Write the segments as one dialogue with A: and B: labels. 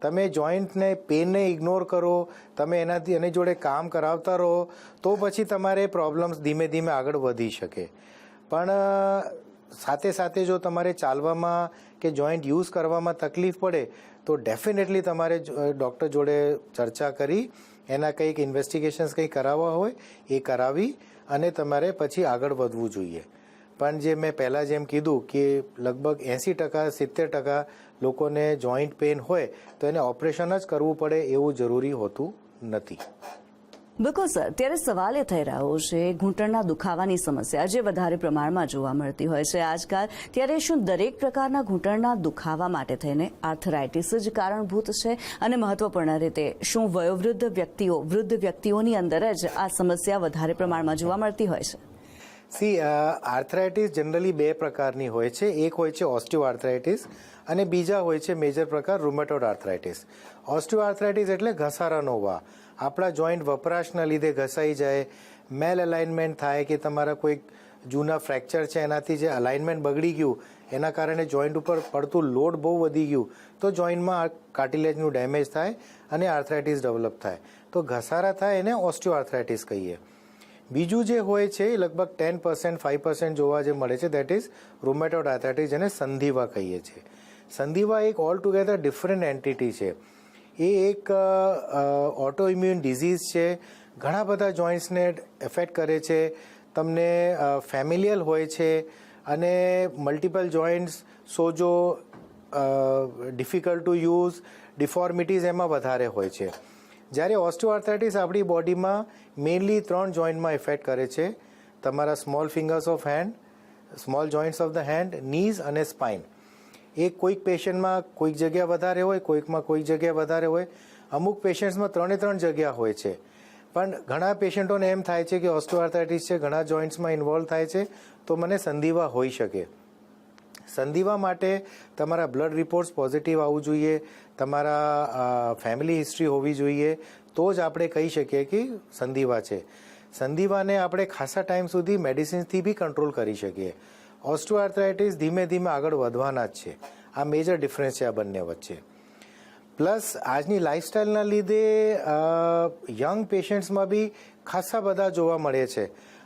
A: તમે જોઈન્ટને પેનને ઇગ્નોર કરો, તમે એની જોડે કામ કરાવતા રહો, તો પછી તમારે પ્રોબ્લેમ્સ ધીમે ધીમે આગળ વધી શકે. પણ સાથે સાથે જો તમારે ચાલવામાં કે જોઈન્ટ યુઝ કરવામાં તકલીફ પડે તો ડેફિનેટલી તમારે ડૉક્ટર જોડે ચર્ચા કરી એના કંઈક ઇન્વેસ્ટિગેશન્સ કંઈક કરાવવા હોય એ કરાવી અને તમારે પછી આગળ વધવું જોઈએ. પણ જે મેં પહેલાં જેમ કીધું કે લગભગ 80% 70% લોકોને જોઈન્ટ પેન હોય તો એને ઓપરેશન જ કરવું પડે એવું જરૂરી હોતું નથી.
B: બિલકુલ સર, ત્યારે સવાલ એ થઈ રહ્યો છે ઘૂંટણના દુખાવાની સમસ્યા જે વધારે પ્રમાણમાં જોવા મળતી હોય છે આજકાલ, ત્યારે શું દરેક પ્રકારના ઘૂંટણના દુખાવા માટે થઈને આર્થરાઇટિસ જ કારણભૂત છે? અને મહત્વપૂર્ણ રીતે શું વયોવૃદ્ધ વૃદ્ધ વ્યક્તિઓની અંદર જ આ સમસ્યા વધારે પ્રમાણમાં જોવા મળતી હોય છે?
A: આર્થરાઇટિસ જનરલી બે પ્રકારની હોય છે. એક હોય છે ઓસ્ટિયોઆર્થરાઇટિસ અને બીજા હોય છે મેજર પ્રકાર રૂમેટોઇડ આર્થરાઇટિસ. ઓસ્ટિયોઆર્થરાઇટિસ એટલે ઘસારાનો વા. આપણા જોઈન્ટ વપરાશના લીધે ઘસાઈ જાય, મેલ અલાઇનમેન્ટ થાય કે તમારા કોઈક જૂના ફ્રેક્ચર છે એનાથી જે અલાઇનમેન્ટ બગડી ગયું એના કારણે જોઈન્ટ ઉપર પડતું લોડ બહુ વધી ગયું તો જોઈન્ટમાં કાર્ટિલેજનું ડેમેજ થાય અને આર્થરાઇટિસ ડેવલપ થાય. તો ઘસારા થાય એને ઓસ્ટિયોઆર્થરાઇટિસ કહીએ. બીજું જે હોય છે એ લગભગ 10% 5% જોવા જે મળે છે દેટ ઇઝ રૂમેટોઇડ આર્થરાઇટિસ, જેને સંધિવા કહીએ છીએ. સંધિવા એક ઓલ ટુગેધર ડિફરન્ટ એન્ટિટી છે. એ એક ઓટો ઇમ્યુન ડિઝીઝ છે. ઘણા બધા જોઈન્ટ્સને એફેક્ટ કરે છે. તમને ફેમિલિયલ હોય છે અને મલ્ટિપલ જોઈન્ટ્સ, સોજો, ડિફિકલ્ટ ટુ યુઝ, ડિફોર્મિટીઝ એમાં વધારે હોય છે. જ્યારે ઓસ્ટિયોઆર્થરાઇટિસ આપણી બોડીમાં મેઇનલી 3 જોઈન્ટમાં ઇફેક્ટ કરે છે. તમારા small fingers of hand, small joints of the hand, knees અને સ્પાઇન. એ કોઈક પેશન્ટમાં કોઈક જગ્યા વધારે હોય, કોઈકમાં કોઈક જગ્યા વધારે હોય. અમુક પેશન્ટ્સમાં 3 જગ્યા હોય છે. પણ ઘણા પેશન્ટોને એમ થાય છે કે ઓસ્ટિયોઆર્થરાઇટિસ છે, ઘણા જોઈન્ટ્સમાં ઇન્વોલ્વ થાય છે તો મને સંધિવા હોઈ શકે. સંધિવા માટે તમારા બ્લડ રિપોર્ટ્સ પોઝિટિવ આવવું જોઈએ, તમારા ફેમિલી હિસ્ટ્રી હોવી જોઈએ, તો જ આપણે કહી શકીએ કે સંધિવા છે. સંધિવાને આપણે ખાસા ટાઈમ સુધી મેડિસિન્સથી બી કંટ્રોલ કરી શકીએ. ઓસ્ટિયોઆર્થરાઇટિસ ધીમે ધીમે આગળ વધવાના જ છે. આ મેજર ડિફરન્સ છે આ બંને વચ્ચે. પ્લસ આજની લાઇફસ્ટાઇલના લીધે યંગ પેશન્ટ્સમાં બી ખાસા બધા જોવા મળે છે.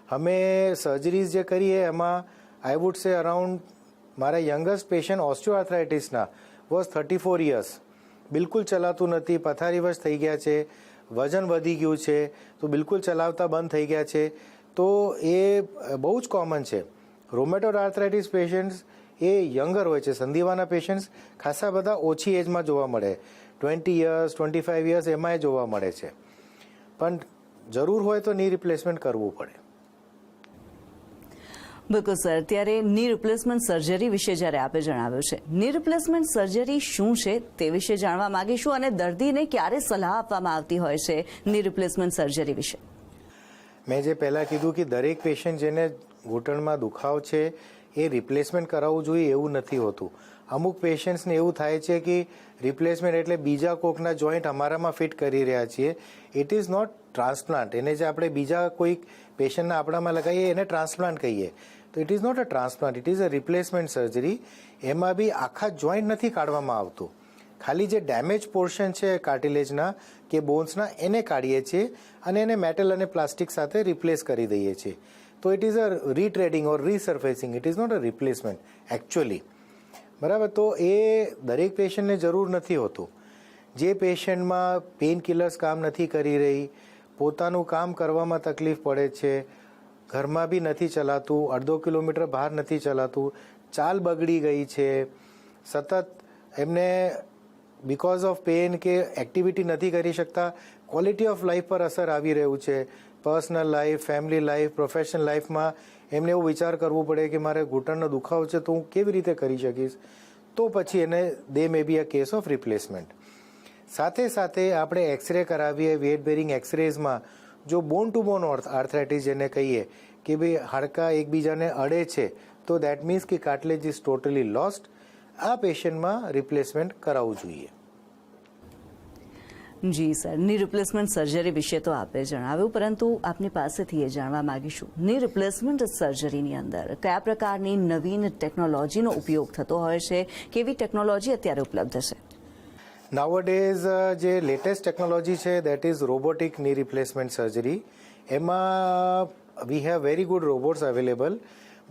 A: અમે સર્જરીઝ જે કરીએ એમાં આઈ વુડ સે અરાઉન્ડ મારા યંગેસ્ટ પેશન્ટ ઓસ્ટિયોઆર્થરાઇટિસના વોઝ 34 યર્સ. બિલકુલ ચલાતું નથી, પથારીવશ થઈ ગયા છે, વજન વધી ગયું છે તો બિલકુલ ચલાવતા બંધ થઈ ગયા છે. તો એ બહુ જ કોમન છે. રૂમેટોઇડ આર્થરાઇટિસ પેશન્ટ્સ એ યંગર હોય છે. સંધિવાના પેશન્ટ્સ ખાસા બધા ઓછી એજમાં જોવા મળે, 20 યર્સ 25 યર્સ એમાંય જોવા મળે છે. પણ જરૂર હોય તો ની રિપ્લેસમેન્ટ કરવું પડે.
B: બિલકુલ સર, ત્યારે ની રિપ્લેસમેન્ટ સર્જરી વિશે જ્યારે આપે જણાવ્યું છે, ની રિપ્લેસમેન્ટ સર્જરી શું છે તે વિશે જાણવા માંગીશું અને દર્દીને ક્યારે સલાહ આપવામાં આવતી હોય છે ની રિપ્લેસમેન્ટ સર્જરી વિશે?
A: મેં જે પહેલાં કીધું કે દરેક પેશન્ટ જેને ઘૂંટણમાં દુખાવ છે એ રિપ્લેસમેન્ટ કરાવવું જોઈએ એવું નથી હોતું. અમુક પેશન્ટ્સને એવું થાય છે કે રિપ્લેસમેન્ટ એટલે બીજા કોઈકના જોઈન્ટ અમારામાં ફિટ કરી રહ્યા છીએ. It is not transplant. એને જે આપણે બીજા કોઈક પેશન્ટના આપણામાં લગાવીએ એને ટ્રાન્સપ્લાન્ટ કહીએ. તો it is not a transplant, it is a replacement surgery. એમાં બી આખા જોઈન્ટ નથી કાઢવામાં આવતું, ખાલી જે ડેમેજ પોર્શન છે કાર્ટિલેજના કે બોન્સના એને કાઢીએ છીએ અને એને મેટલ અને પ્લાસ્ટિક સાથે રિપ્લેસ કરી દઈએ છીએ. તો it is a retreading or resurfacing, it is not a replacement actually. બરાબર. તો એ દરેક પેશન્ટને જરૂર નથી હોતું. જે પેશન્ટમાં પેઇન કિલર્સ કામ નથી કરી રહી, પોતાનું કામ કરવામાં તકલીફ પડે છે, ઘરમાં બી નથી ચલાતું, 1.5 કિલોમીટર બહાર નથી ચલાતું, ચાલ બગડી ગઈ છે, સતત એમને બિકોઝ ઓફ પેઇન કે એક્ટિવિટી નથી કરી શકતા, ક્વોલિટી ઓફ લાઈફ પર અસર આવી રહ્યું છે. Personal life, family life, professional લાઈફમાં એમને એવું વિચાર કરવું પડે કે મારે ઘૂંટણનો દુખાવો છે તો હું કેવી રીતે કરી શકીશ. તો પછી એને દે મે બી અ કેસ ઓફ રિપ્લેસમેન્ટ. સાથે સાથે આપણે એક્સરે કરાવીએ, વેટ બેરિંગ એક્સરેઝમાં જો બોન ટુ બોન આર્થરાઇટિસ જેને કહીએ કે ભાઈ હાડકાં એકબીજાને અડે છે તો દેટ મીન્સ કે કાર્ટિલેજ ઇઝ ટોટલી લોસ્ટ. આ પેશન્ટમાં રિપ્લેસમેન્ટ કરાવવું જોઈએ.
B: જી સર, ની રિપ્લેસમેન્ટ સર્જરી વિશે તો આપે જણાવ્યું, પરંતુ આપની પાસેથી એ જાણવા માંગીશું ની રિપ્લેસમેન્ટ સર્જરીની અંદર કયા પ્રકારની નવીન ટેકનોલોજીનો ઉપયોગ થતો હોય છે, કેવી ટેકનોલોજી અત્યારે ઉપલબ્ધ છે?
A: નાઉઅડેઝ જે લેટેસ્ટ ટેકનોલોજી છે દેટ ઇઝ રોબોટિક ની રિપ્લેસમેન્ટ સર્જરી. એમાં we have very good robots available.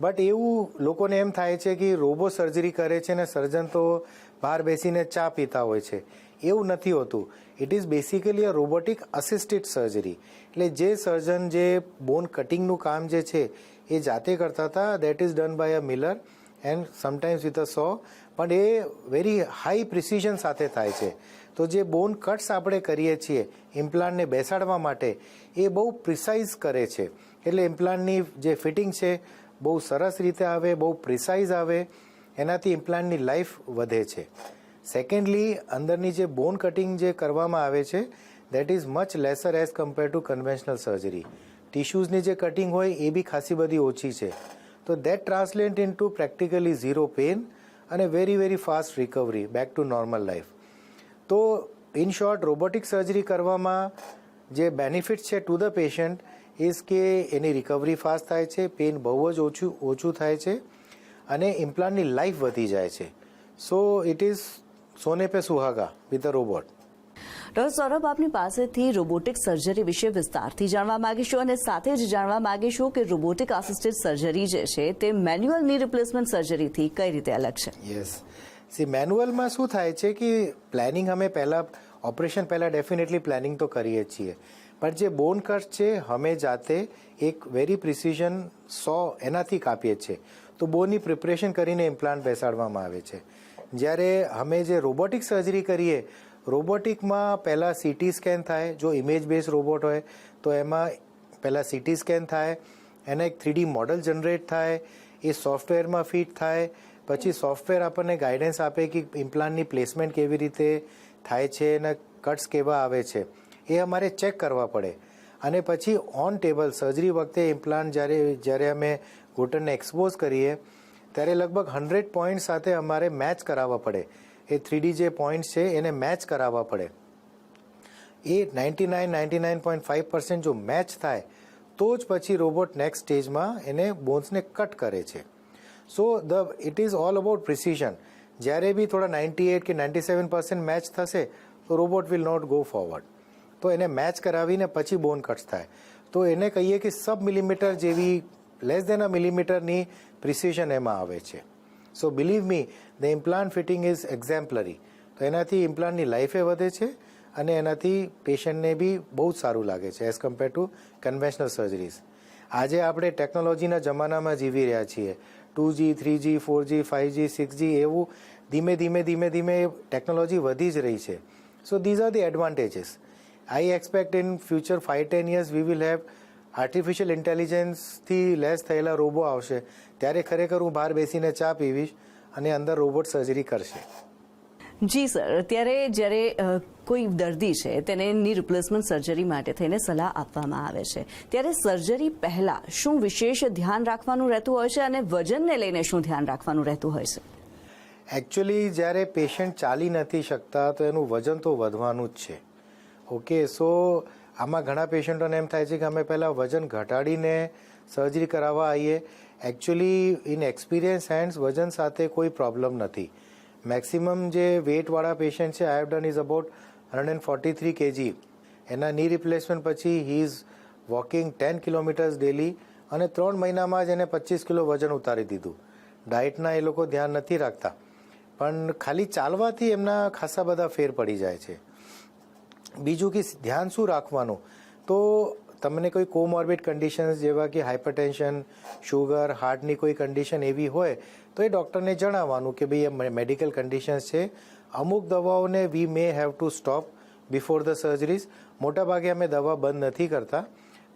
A: But એવું લોકોને એમ થાય છે કે રોબો સર્જરી કરે છે ને સર્જન તો બહાર બેસીને ચા પીતા હોય છે. એવું નથી હોતું. It is basically a robotic assisted surgery. એટલે જે સર્જન જે બોન કટિંગનું કામ જે છે એ જાતે કરતા હતા that is done by a miller and sometimes with a saw. પણ એ વેરી હાઈ પ્રિસિઝન સાથે થાય છે. તો જે બોન કટ્સ આપણે કરીએ છીએ ઇમ્પ્લાન્ટને બેસાડવા માટે એ બહુ પ્રિસાઇઝ કરે છે. એટલે ઇમ્પ્લાન્ટની જે ફિટિંગ છે બહુ સરસ રીતે આવે, બહુ પ્રિસાઇઝ આવે. એનાથી ઇમ્પ્લાન્ટની લાઈફ વધે છે. સેકન્ડલી, અંદરની જે બોન કટિંગ જે કરવામાં આવે છે that is much lesser as compare to conventional surgery. ટિશ્યુઝની જે કટિંગ હોય એ બી ખાસી બધી ઓછી છે. તો that translate into practically zero pain અને very very fast recovery back to normal life. તો ઇન શોર્ટ, રોબોટિક સર્જરી કરવામાં જે બેનિફિટ છે ટુ ધ પેશન્ટ ઇઝ કે એની રિકવરી ફાસ્ટ થાય છે, પેન બહુ જ ઓછું થાય છે અને ઇમ્પ્લાન્ટની લાઈફ વધી જાય છે. સો ઇટ ઇઝ સોને પે સુહાગા with a robot.
B: Doctor Saurabh, આપની પાસેથી રોબોટિક સર્જરી વિશે વિસ્તારથી જાણવા માંગીશું અને સાથે જ જાણવા માંગીશું કે રોબોટિક આસિસ્ટેડ સર્જરી જે છે તે મેન્યુઅલ ની રિપ્લેસમેન્ટ સર્જરીથી કઈ રીતે અલગ છે?
A: યસ, સી મેન્યુઅલમાં શું થાય છે કે પ્લાનિંગ અમે પહેલાં ઓપરેશન પહેલાં ડેફિનેટલી પ્લાનિંગ તો કરીએ જ છીએ. પણ જે બોન કટ છે અમે જાતે એક વેરી પ્રિસિઝન 100 એનાથી કાપીએ છીએ. તો બોનની પ્રિપરેશન કરીને ઇમ્પ્લાન્ટ બેસાડવામાં આવે છે. જ્યારે અમે જે રોબોટિક સર્જરી કરીએ, રોબોટિકમાં પહેલાં સીટી સ્કેન થાય. જો ઇમેજ બેઝ રોબોટ હોય તો એમાં પહેલાં સીટી સ્કેન થાય, એના એક 3D મોડલ જનરેટ થાય, એ સોફ્ટવેરમાં ફિટ થાય. પછી સોફ્ટવેર આપણને ગાઈડન્સ આપે કે ઇમ્પ્લાન્ટની પ્લેસમેન્ટ કેવી રીતે થાય છે અને કટ્સ કેવા આવે છે એ અમારે ચેક કરવા પડે. અને પછી ઓન ટેબલ સર્જરી વખતે ઇમ્પ્લાન્ટ જ્યારે અમે ઘૂંટણને એક્સપોઝ કરીએ ત્યારે લગભગ 100 પોઈન્ટ સાથે અમારે મેચ કરાવવા પડે. એ 3D જે પોઈન્ટ છે એને મેચ કરાવવા પડે. એ 99.5% જો મેચ થાય તો જ પછી રોબોટ નેક્સ્ટ સ્ટેજમાં એને બોન્સને કટ કરે છે. So it is all about precision. જ્યારે બી થોડા 98 કે 97% મેચ થશે તો robot will not go forward. તો એને મેચ કરાવીને પછી બોન કટ્સ થાય. તો એને કહીએ કે સબ મિલીમીટર જેવી લેસ દેન અ મિલીમીટરની પ્રિસિઝન એમાં આવે છે. So believe me, the implant fitting is exemplary. તો એનાથી ઇમ્પ્લાન્ટની લાઈફે વધે છે અને એનાથી પેશન્ટને બી બહુ જ સારું લાગે છે as compare to conventional surgeries. આજે આપણે ટેકનોલોજીના જમાનામાં જીવી રહ્યા છીએ. 2G, 3G, 4G, 5G, 6G એવું ધીમે ટેકનોલોજી વધી જ રહી છે. So these are the advantages. I expect in future 5-10 years we will have artificial ઇન્ટેલિજન્સથી લેસ થયેલા રોબો આવશે. ત્યારે ખરેખર હું બહાર બેસીને ચા પીવીશ અને અંદર રોબોટ સર્જરી કરશે.
B: જી સર, અત્યારે જ્યારે કોઈ દર્દી છે તેને ની રિપ્લેસમેન્ટ સર્જરી માટે થઈને સલાહ આપવામાં આવે છે ત્યારે સર્જરી પહેલા શું વિશેષ ધ્યાન રાખવાનું રહેતું હોય છે અને વજનને લઈને શું ધ્યાન રાખવાનું રહેતું હોય છે?
A: એકચ્યુઅલી જ્યારે પેશન્ટ ચાલી નથી શકતા તો એનું વજન તો વધવાનું જ છે. ઓકે, સો આમાં ઘણા પેશન્ટોને એમ થાય છે કે અમે પહેલાં વજન ઘટાડીને સર્જરી કરાવવા આવીએ. એકચ્યુઅલી ઇન એક્સપિરિયન્સ હેન્ડ્સ વજન સાથે કોઈ પ્રોબ્લેમ નથી. મેક્સિમમ જે વેઇટવાળા પેશન્ટ છે I have done is about 143 kg. એના ની રિપ્લેસમેન્ટ પછી he is walking 10 kilometres daily અને 3 મહિનામાં જ એને 25 કિલો વજન ઉતારી દીધું. ડાયટના એ લોકો ધ્યાન નથી રાખતા પણ ખાલી ચાલવાથી એમના ખાસા બધા ફેર પડી જાય છે. બીજું કે ધ્યાન શું રાખવાનું, તો તમને કોઈ કોમોર્બિડ કન્ડિશન્સ જેવા કે હાઇપરટેન્શન, શુગર, હાર્ટની કોઈ કન્ડિશન એવી હોય તો એ ડૉક્ટરને જણાવવાનું કે ભાઈ એ મેડિકલ કન્ડિશન્સ છે. અમુક દવાઓને we may have to stop before the surgeries. મોટાભાગે અમે દવા બંધ નથી કરતા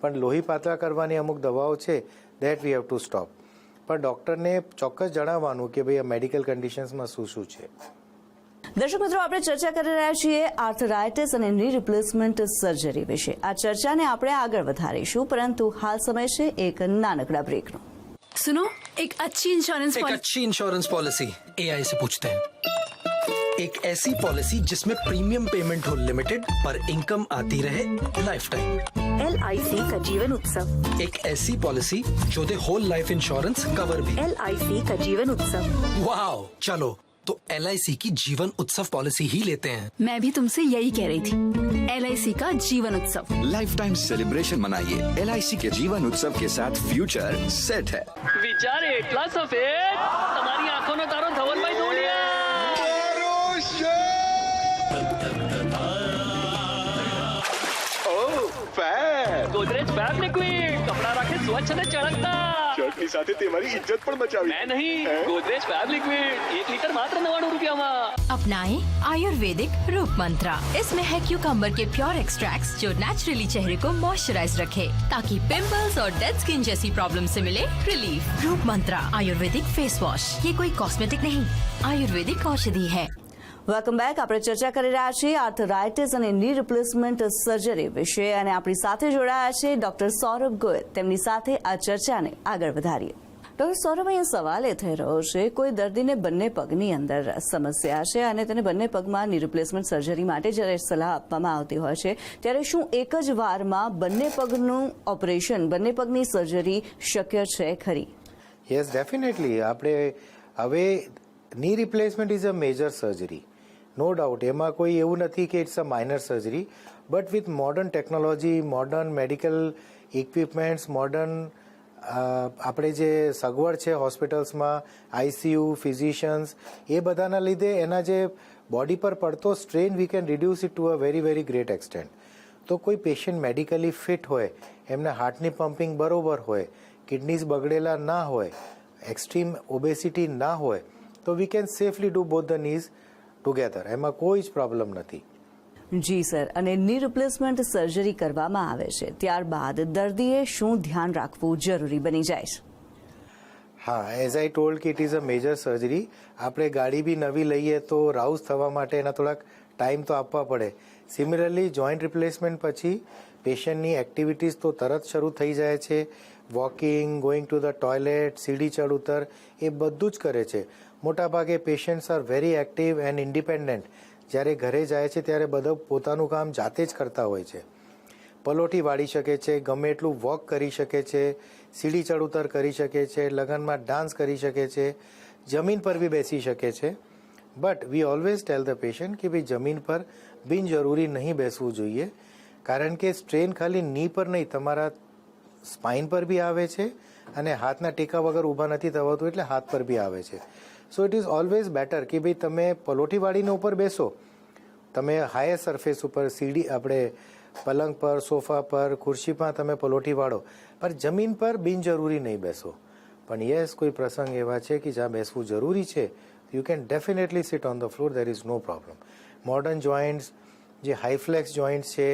A: પણ લોહી પાતળા કરવાની અમુક દવાઓ છે that we have to stop. પણ ડૉક્ટરને ચોક્કસ જણાવવાનું કે ભાઈ આ મેડિકલ કન્ડિશન્સમાં શું છે.
B: દર્શક મિત્રો, આપણે ચર્ચા કરી રહ્યા છીએ આર્થરાઇટિસ અને ની રિપ્લેસમેન્ટ સર્જરી વિશે. આ ચર્ચાને આપણે આગળ વધારીશું પરંતુ હાલ સમય છે એક નાનકડા બ્રેકનો.
C: सुनो एक अच्छी इंश्योरेंस पॉलिसी एआई से पूछते हैं. एक ऐसी पॉलिसी जिसमें प्रीमियम पेमेंट हो लिमिटेड पर इनकम आती रहे लाइफ टाइम.
D: LIC का जीवन उत्सव.
C: एक ऐसी पॉलिसी जो दे होल लाइफ इंश्योरेंस कवर भी.
D: LIC का जीवन उत्सव.
C: वाओ, चलो तो LIC की जीवन उत्सव पॉलिसी ही लेते हैं।
D: मैं भी तुमसे यही कह रही थी, LIC का जीवन उत्सव।
E: लाइफ टाइम सेलिब्रेशन मनाइए LIC के जीवन उत्सव के साथ फ्यूचर सेट है।
F: विचार એટલા સફેદ તમારી આંખોનો તારો ધવલભાઈ ધોળિયા ગોદરેજ ફેબ લિક્વિડ કપડા રાખે સ્વચ્છ અને ચળકતા
G: ચટણી સાથે તમારી ઇજ્જત પણ બચાવી.
F: मैं नहीं, गोदरेज फैब लिक्विड 1 लीटर मात्र 99 रुपया में।
H: अपनाएं आयुर्वेदिक रूप मंत्रा। इसमें है क्यूकम्बर के प्योर एक्सट्रैक्ट्स जो नेचुरली चेहरे को मॉइस्चराइज रखे ताकि पिंपल्स और डेड स्किन जैसी प्रॉब्लम से मिले रिलीफ। रूप मंत्रा आयुर्वेदिक फेस वॉश, ये कोई कॉस्मेटिक नहीं, आयुर्वेदिक औषधि है।
B: Welcome back. આપણે ચર્ચા કરી રહ્યા છીએ આર્થરાઇટિસ અને ની રિપ્લેસમેન્ટ સર્જરી વિશે અને આપણી સાથે જોડાયા છે ડોક્ટર સૌરભ ગોયલ. તેમની સાથે આ ચર્ચાને આગળ વધારીએ. ડોક્ટર સૌરભ, અહીંયા સવાલ એ થઈ રહ્યો છે, કોઈ દર્દીને બંને પગની અંદર સમસ્યા છે અને તેને બંને પગમાં ની રિપ્લેસમેન્ટ સર્જરી માટે જ્યારે સલાહ આપવામાં આવતી હોય છે ત્યારે શું એક જ વારમાં બંને પગનું ઓપરેશન, બંને પગની સર્જરી શક્ય છે ખરી?
A: Yes, definitely. આપણે હવે ની replacement is a major surgery, no doubt. એમાં કોઈ એવું નથી કે it's a minor surgery, but with modern technology, modern medical equipments, modern આપણે જે સગવડ છે હોસ્પિટલ્સમાં, ICU, ફિઝિશિયન્સ, એ બધાના લીધે એના જે બોડી પર પડતો strain we can reduce it to a very very great extent. તો કોઈ પેશન્ટ મેડિકલી ફિટ હોય, એમને હાર્ટની પમ્પિંગ બરોબર હોય, કિડનીઝ બગડેલા ના હોય, એક્સ્ટ્રીમ ઓબેસિટી ના હોય, તો we can safely do both the knees together. એમાં કોઈ જ પ્રોબ્લેમ નથી.
B: જી સર. અને ની રિપ્લેસમેન્ટ સર્જરી કરવામાં આવે છે ત્યારબાદ દર્દીએ શું ધ્યાન રાખવું જરૂરી બની જાય છે?
A: હા, એઝ આઈ ટોલ્ડ કે it is a major surgery. આપણે ગાડી બી નવી લઈએ તો રાઉઝ થવા માટે એના થોડાક ટાઈમ તો આપવા પડે. સિમિલરલી જોઈન્ટ રિપ્લેસમેન્ટ પછી પેશન્ટની એક્ટિવિટીઝ તો તરત શરૂ થઈ જાય છે. Walking, going to the toilet, સીડી ચડ ઉતર, એ બધું જ કરે છે. મોટાભાગે patients are very active and independent. જ્યારે ઘરે જાય છે ત્યારે બધા પોતાનું કામ જાતે જ કરતા હોય છે. પલોઠી વાળી શકે છે, ગમે એટલું વોક કરી શકે છે, સીડી ચડ ઉતર કરી શકે છે, લગ્નમાં ડાન્સ કરી શકે છે, જમીન પર બી બેસી શકે છે. But we always tell the patient કે ભાઈ જમીન પર બિનજરૂરી નહીં બેસવું જોઈએ, કારણ કે સ્ટ્રેન ખાલી ની પર નહીં, તમારા સ્પાઇન પર બી આવે છે અને હાથના ટેકા વગર ઊભા નથી થવાતું એટલે હાથ પર બી આવે છે. So it is always better કે ભાઈ તમે પલોઠી વાળીને ઉપર બેસો, તમે હાયર સરફેસ ઉપર, સીડી આપણે પલંગ પર, સોફા પર, ખુરશી પર તમે પલોઠી વાળો, પણ જમીન પર બિનજરૂરી નહીં બેસો. પણ યસ, કોઈ પ્રસંગ એવા છે કે જ્યાં બેસવું જરૂરી છે, you can definitely sit on the floor, there is no problem. Modern joints, જે હાઈફ્લેક્સ જોઇન્ટ્સ છે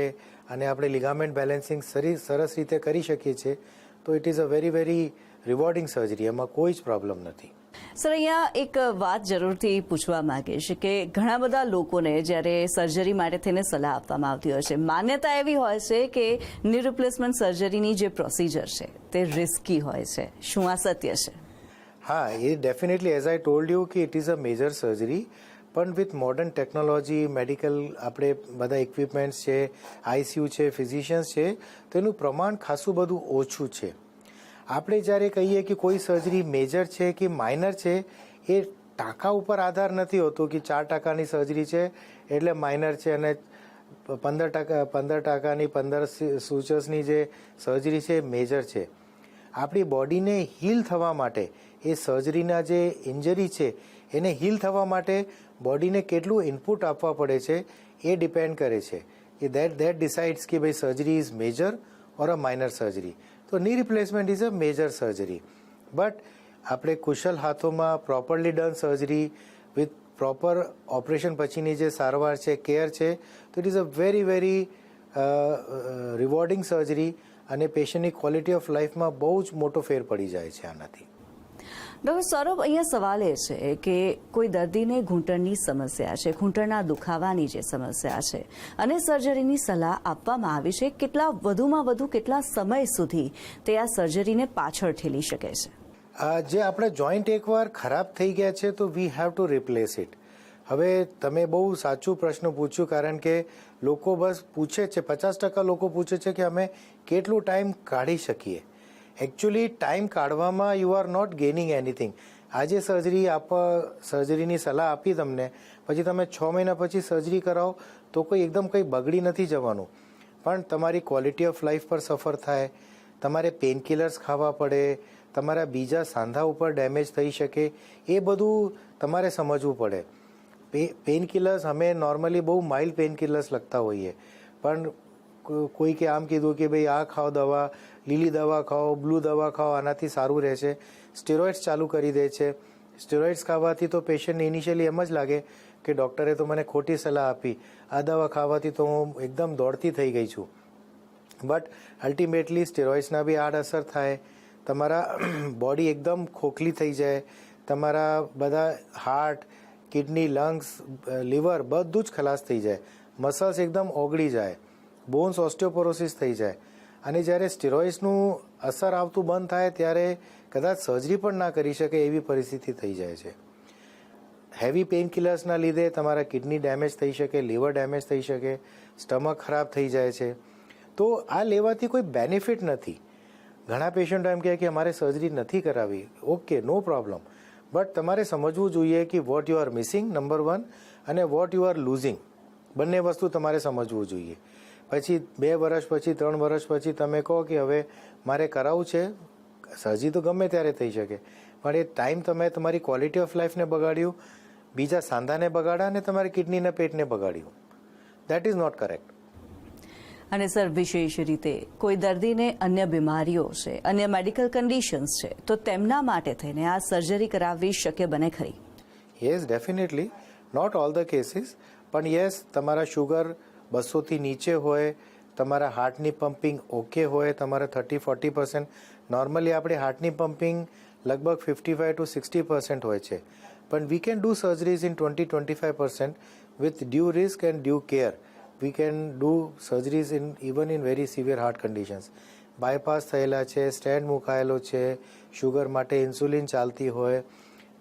A: અને આપણે લિગામેન્ટ બેલેન્સિંગ સરસ રીતે કરી શકીએ છીએ, તો it is a very very rewarding surgery. એમાં કોઈ જ પ્રોબ્લેમ નથી.
B: સર, અહીંયા એક વાત જરૂરથી પૂછવા માંગે છે કે ઘણા બધા લોકોને જ્યારે સર્જરી માટે થઈને સલાહ આપવામાં આવતી હોય છે, માન્યતા એવી હોય છે કે ની રિપ્લેસમેન્ટ સર્જરીની જે પ્રોસિજર છે તે રિસ્કી હોય છે. શું આ સત્ય છે?
A: હા, એ definitely, as I told you કે it is a major surgery, પણ વિથ મોડર્ન ટેકનોલોજી, મેડિકલ આપણે બધા ઇક્વિપમેન્ટ્સ છે, ICU છે, ફિઝિશિયન્સ છે, તો એનું પ્રમાણ ખાસું બધું ઓછું છે. આપણે જ્યારે કહીએ કે કોઈ સર્જરી મેજર છે કે માઇનર છે, એ ટાંકા ઉપર આધાર નથી હોતો કે 4% સર્જરી છે એટલે માઇનર છે અને 15% 15 સૂચર્સની જે સર્જરી છે એ મેજર છે. આપણી બોડીને હીલ થવા માટે, એ સર્જરીના જે ઇન્જરી છે એને હીલ થવા માટે બોડીને કેટલું ઇનપુટ આપવા પડે છે એ ડિપેન્ડ કરે છે. કે દેટ ડિસાઇડ્સ કે ભાઈ surgery is major or a minor surgery. તો knee replacement is a major surgery, but આપણે કુશલ હાથોમાં properly done surgery with proper operation પછીની જે સારવાર છે, કેર છે, તો it is a very very rewarding surgery અને પેશન્ટની ક્વોલિટી ઓફ લાઈફમાં બહુ જ મોટો ફેર પડી જાય છે આનાથી.
B: ડોક્ટર સૌરભ, અહીંયા સવાલ એ છે કે કોઈ દર્દીને ઘૂંટણની સમસ્યા છે, ઘૂંટણના દુખાવાની જે સમસ્યા છે અને સર્જરીની સલાહ આપવામાં આવી છે, કેટલા વધુમાં વધુ કેટલા સમય સુધી તે આ સર્જરીને પાછળ ઠેલી શકે છે?
A: જે આપણા જોઈન્ટ એકવાર ખરાબ થઈ ગયા છે તો we have to replace it. હવે તમે બહુ સાચું પ્રશ્ન પૂછ્યું, કારણ કે લોકો બસ પૂછે છે, 50% લોકો પૂછે છે કે અમે કેટલું ટાઈમ કાઢી શકીએ. એકચ્યુઅલી ટાઈમ કાઢવામાં યુ આર નોટ ગેઇનિંગ એનીથિંગ. આજે સર્જરીની સલાહ આપી તમને, પછી તમે 6 મહિના પછી સર્જરી કરાવો તો કોઈ એકદમ કંઈ બગડી નથી જવાનું, પણ તમારી ક્વોલિટી ઓફ લાઈફ પર સફર થાય, તમારે પેઇન કિલર્સ ખાવા પડે, તમારા બીજા સાંધા ઉપર ડેમેજ થઈ શકે, એ બધું તમારે સમજવું પડે. પેઇન કિલર્સ અમે નોર્મલી બહુ માઇલ્ડ પેઇન કિલર્સ લખતા હોઈએ, પણ કોઈ કે આમ કીધું કે ભાઈ આ ખાઓ દવા, લીલી દવા ખાઓ, બ્લુ દવા ખાઓ, આનાથી સારું રહેશે. સ્ટેરોઇડ્સ ચાલુ કરી દે છે. સ્ટેરોઇડ્સ ખાવાથી તો પેશન્ટને ઇનિશિયલી એમ જ લાગે કે ડૉક્ટરે તો મને ખોટી સલાહ આપી, આ દવા ખાવાથી તો હું એકદમ દોડતી થઈ ગઈ છું. બટ અલ્ટિમેટલી સ્ટેરોઇડ્સના બી આડઅસર થાય, તમારા બોડી એકદમ ખોખલી થઈ જાય, તમારા બધા હાર્ટ, કિડની, લંગ્સ, લીવર બધું જ ખલાસ થઈ જાય, મસલ્સ એકદમ ઓગળી જાય, બોન્સ ઓસ્ટિયોપોરોસિસ થઈ જાય. અને જ્યારે સ્ટેરોઇડ્સનું અસર આવતું બંધ થાય ત્યારે કદાચ સર્જરી પણ ના કરી શકે એવી પરિસ્થિતિ થઈ જાય છે. હેવી પેઇન કિલર્સના લીધે તમારા કિડની ડેમેજ થઈ શકે, લીવર ડેમેજ થઈ શકે, સ્ટમક ખરાબ થઈ જાય છે. તો આ લેવાથી કોઈ બેનિફિટ નથી. ઘણા પેશન્ટો એમ કહે કે અમારે સર્જરી નથી કરાવી. ઓકે, નો પ્રોબ્લેમ, બટ તમારે સમજવું જોઈએ કે what you are missing, number 1, અને વોટ યુ આર લૂઝિંગ, બંને વસ્તુ તમારે સમજવું જોઈએ. પછી 2 વર્ષ પછી, 3 વર્ષ પછી તમે કહો કે હવે મારે કરાવવું છે, સર્જરી તો ગમે ત્યારે થઈ શકે, પણ એ ટાઈમ તમે તમારી ક્વોલિટી ઓફ લાઈફને બગાડ્યું, બીજા સાંધાને બગાડ્યા અને તમારી કિડનીના પેટને બગાડ્યું. That is not correct.
B: અને સર, વિશેષ રીતે કોઈ દર્દીને અન્ય બીમારીઓ છે, અન્ય મેડિકલ કન્ડિશન્સ છે, તો તેમના માટે થઈને આ સર્જરી કરાવવી શક્ય બને ખરી?
A: Yes, definitely. Not all the cases, પણ યસ, તમારા શુગર 200થી નીચે હોય, તમારા હાર્ટની પમ્પિંગ ઓકે હોય, તમારા 30-40%, નોર્મલી આપણે હાર્ટની પમ્પિંગ લગભગ 55 to 60% હોય છે, પણ we can do surgeries in 20-25% with due risk and due care. We can do surgeries even in very severe heart conditions. Bypass થયેલા છે, સ્ટેન્ટ મુકાયેલો છે, શુગર માટે ઇન્સ્યુલિન ચાલતી હોય,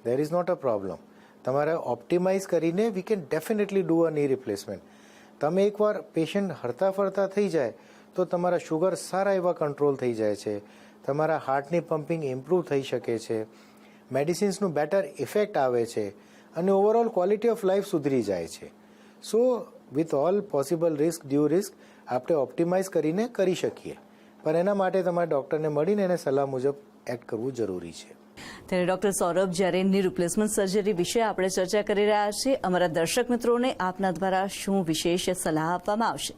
A: there is not a problem. તમારે ઓપ્ટિમાઇઝ કરીને we can definitely do a knee replacement. તમે એકવાર પેશન્ટ હરતા ફરતા થઈ જાય તો તમારા શુગર સારા એવા કંટ્રોલ થઈ જાય છે, તમારા હાર્ટની પમ્પિંગ ઇમ્પ્રૂવ થઈ શકે છે, મેડિસિન્સનું બેટર ઇફેક્ટ આવે છે, અને ઓવરઓલ ક્વોલિટી ઓફ લાઈફ સુધરી જાય છે. So with all possible risk, due risk, આપણે ઓપ્ટિમાઇઝ કરીને કરી શકીએ, પણ એના માટે તમારે ડૉક્ટરને મળીને એને સલાહ મુજબ એક્ટ કરવું જરૂરી છે.
B: ત્યારે ડૉક્ટર સૌરભ, જ્યારે ની રિપ્લેસમેન્ટ સર્જરી વિશે આપણે ચર્ચા કરી રહ્યા છીએ, અમારા દર્શક મિત્રોને આપના દ્વારા શું વિશેષ સલાહ આપવામાં આવશે?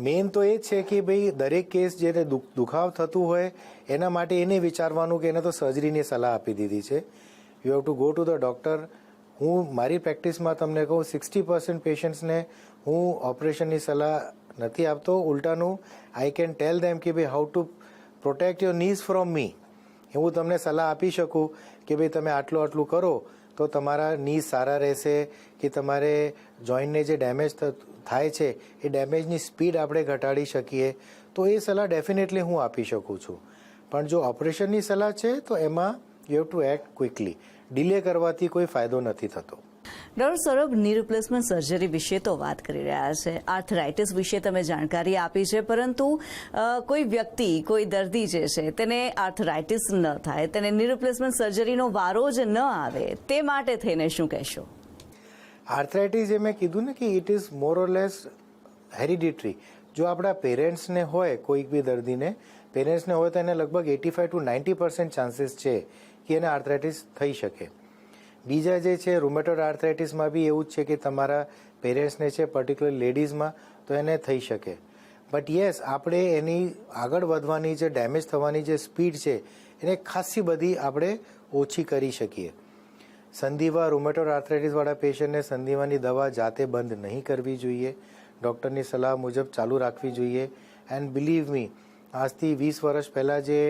A: મેઇન તો એ જ છે કે ભાઈ દરેક કેસ જેને દુખાવ થતું હોય એના માટે એને વિચારવાનું કે એને તો સર્જરીની સલાહ આપી દીધી છે. You have to go to the doctor. હું મારી પ્રેક્ટિસમાં તમને કહું 60% પેશન્ટ્સને હું ઓપરેશનની સલાહ નથી આપતો. ઉલટાનું આઈ કેન ટેલ ધેમ કે ભાઈ how to protect your knees from મી. હું તમને સલાહ આપી શકું કે ભાઈ તમે આટલું કરો તો તમારા નીઝ સારા રહેશે, કે તમારે જોઈન્ટને જે ડેમેજ થાય છે એ ડેમેજની સ્પીડ આપણે ઘટાડી શકીએ. તો એ સલાહ ડેફિનેટલી હું આપી શકું છું, પણ જો ઓપરેશનની સલાહ છે તો એમાં you have to act quickly. Delay કરવાથી કોઈ ફાયદો નથી થતો.
B: ડૉક્ટર સૌરભ, ની રિપ્લેસમેન્ટ સર્જરી વિશે તો વાત કરી રહ્યા છે, આર્થરાઇટિસ વિશે તમે જાણકારી આપી છે, પરંતુ કોઈ વ્યક્તિ, કોઈ દર્દી જે છે તેને આર્થરાઇટિસ ન થાય, તેને ની રિપ્લેસમેન્ટ સર્જરીનો વારો જ ન આવે, તે માટે થઈને શું કહેશો?
A: આર્થરાઇટિસ જે મેં કીધું ને કે it is more or less hereditary. જો આપણા પેરેન્ટ્સને હોય, કોઈક બી દર્દીને પેરેન્ટ્સને હોય તો એને લગભગ 85 to 90% ચાન્સીસ છે કે એને આર્થરાઇટિસ થઈ શકે. બીજા જે છે રૂમેટોઇડ આર્થરાઇટિસમાં બી એવું જ છે કે તમારા પેરેન્ટ્સને છે, પર્ટિક્યુલર લેડીઝમાં, તો એને થઈ શકે. બટ યસ, આપણે એની આગળ વધવાની જે ડેમેજ થવાની જે સ્પીડ છે એને ખાસી બધી આપણે ઓછી કરી શકીએ. સંધિવા રૂમેટોઇડ આર્થરાઇટિસવાળા પેશન્ટને સંધિવાની દવા જાતે બંધ નહીં કરવી જોઈએ, ડૉક્ટરની સલાહ મુજબ ચાલુ રાખવી જોઈએ. એન્ડ બિલીવ મી, આજથી 20 વર્ષ પહેલાં જે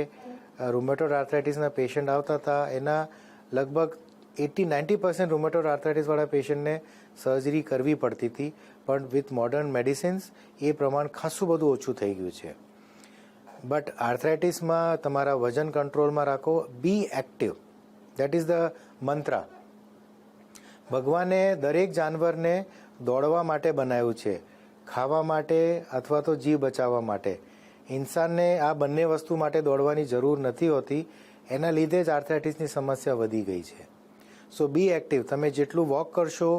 A: રૂમેટોઇડ આર્થરાઇટિસના પેશન્ટ આવતા હતા એના લગભગ 80-90% રૂમેટોઇડ આર્થરાઇટિસવાળા પેશન્ટને સર્જરી કરવી પડતી હતી, પણ વિથ મોડર્ન મેડિસિન્સ એ પ્રમાણ ખાસું બધું ઓછું થઈ ગયું છે. બટ આર્થરાઇટિસમાં તમારા વજન કંટ્રોલમાં રાખો, બી એક્ટિવ, દેટ ઇઝ ધ મંત્ર. ભગવાને દરેક જાનવરને દોડવા માટે બનાવ્યું છે, ખાવા માટે અથવા તો જીવ બચાવવા માટે. ઇન્સાનને આ બંને વસ્તુ માટે દોડવાની જરૂર નથી હોતી. એના લીધે જ આર્થરાઇટિસની સમસ્યા વધી ગઈ છે. So be active. તમે જેટલું વોક કરશો,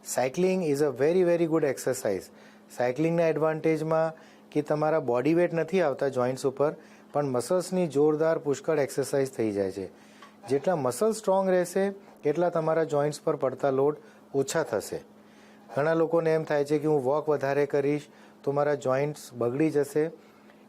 A: cycling is a very very good exercise. સાયકલિંગના એડવાન્ટેજમાં કે તમારા બોડી વેટ નથી આવતા જોઈન્ટ્સ ઉપર, પણ મસલ્સની જોરદાર પુષ્કળ એક્સરસાઇઝ થઈ જાય છે. જેટલા મસલ સ્ટ્રોંગ રહેશે એટલા તમારા જોઈન્ટ્સ પર પડતા લોડ ઓછા થશે. ઘણા લોકોને એમ થાય છે કે હું વોક વધારે કરીશ તો મારા જોઈન્ટ્સ બગડી જશે.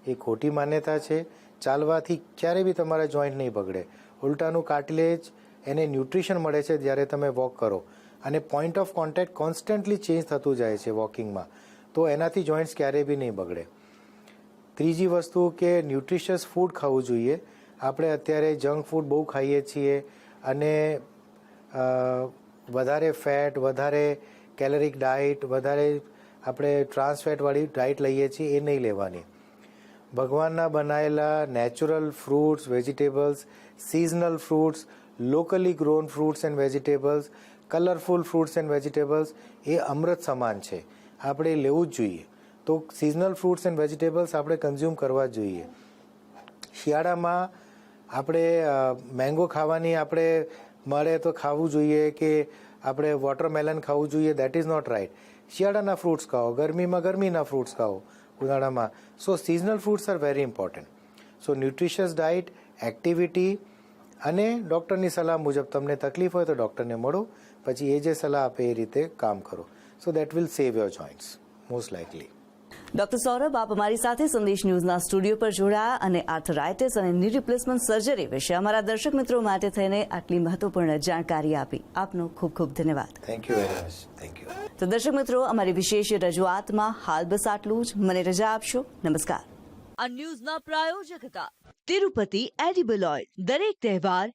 A: એ ખોટી માન્યતા છે. ચાલવાથી ક્યારેય બી તમારા જોઈન્ટ નહીં બગડે. ઉલટાનું કાર્ટિલેજ એને ન્યુટ્રિશન મળે છે જ્યારે તમે વોક કરો, અને point of contact constantly change થતું જાય છે વોકિંગમાં, તો એનાથી જોઈન્ટ્સ ક્યારેય બી નહીં બગડે. ત્રીજી વસ્તુ કે ન્યુટ્રિશિયસ ફૂડ ખાવું જોઈએ. આપણે અત્યારે જંક ફૂડ બહુ ખાઈએ છીએ અને વધારે ફેટ, વધારે કેલરિક ડાયટ, વધારે આપણે ટ્રાન્સ ફેટવાળી ડાયટ લઈએ છીએ, એ નહીં લેવાની. ભગવાનના બનાવેલા natural fruits, vegetables, seasonal fruits, locally grown fruits and vegetables, colourful fruits and vegetables એ અમૃત સમાન છે. આપણે લેવું જ જોઈએ. તો સિઝનલ ફ્રૂટ્સ એન્ડ વેજીટેબલ્સ આપણે કન્ઝ્યુમ કરવા જ જોઈએ. શિયાળામાં આપણે મેંગો ખાવાની આપણે મળે તો ખાવું જોઈએ, કે આપણે વોટરમેલન ખાવું જોઈએ, દેટ ઇઝ નોટ રાઇટ. શિયાળાના ફ્રૂટ્સ ખાઓ, ગરમીમાં ગરમીના ફ્રૂટ્સ ખાઓ, ઉનાળામાં. So seasonal fruits are very important. So nutritious diet, activity, અને ડૉક્ટરની સલાહ મુજબ તમને તકલીફ હોય તો ડૉક્ટરને મળો, પછી એ જે સલાહ આપે એ રીતે કામ કરો. So that will save your joints most likely.
B: Doctor Saurabh, આપ અમારી સાથે સંદેશ ન્યૂઝના સ્ટુડિયો પર જોડાયા અને આર્થરાઇટિસ અને ની રિપ્લેસમેન્ટ સર્જરી વિશે અમારા દર્શક મિત્રો માટે થઈને આટલી મહત્વપૂર્ણ જાણકારી આપી. આપનો ખૂબ ખૂબ ધન્યવાદ.
A: Thank you very much. Thank you.
B: તો દર્શક મિત્રો, અમારી વિશેષ રજૂઆતમાં હાલ બસ આટલું જ. મને રજા આપશો. નમસ્કાર.
I: આ ન્યૂઝના પ્રાયોજક હતા તિરુપતિ એડિબલ ઓઇલ. દરેક તહેવાર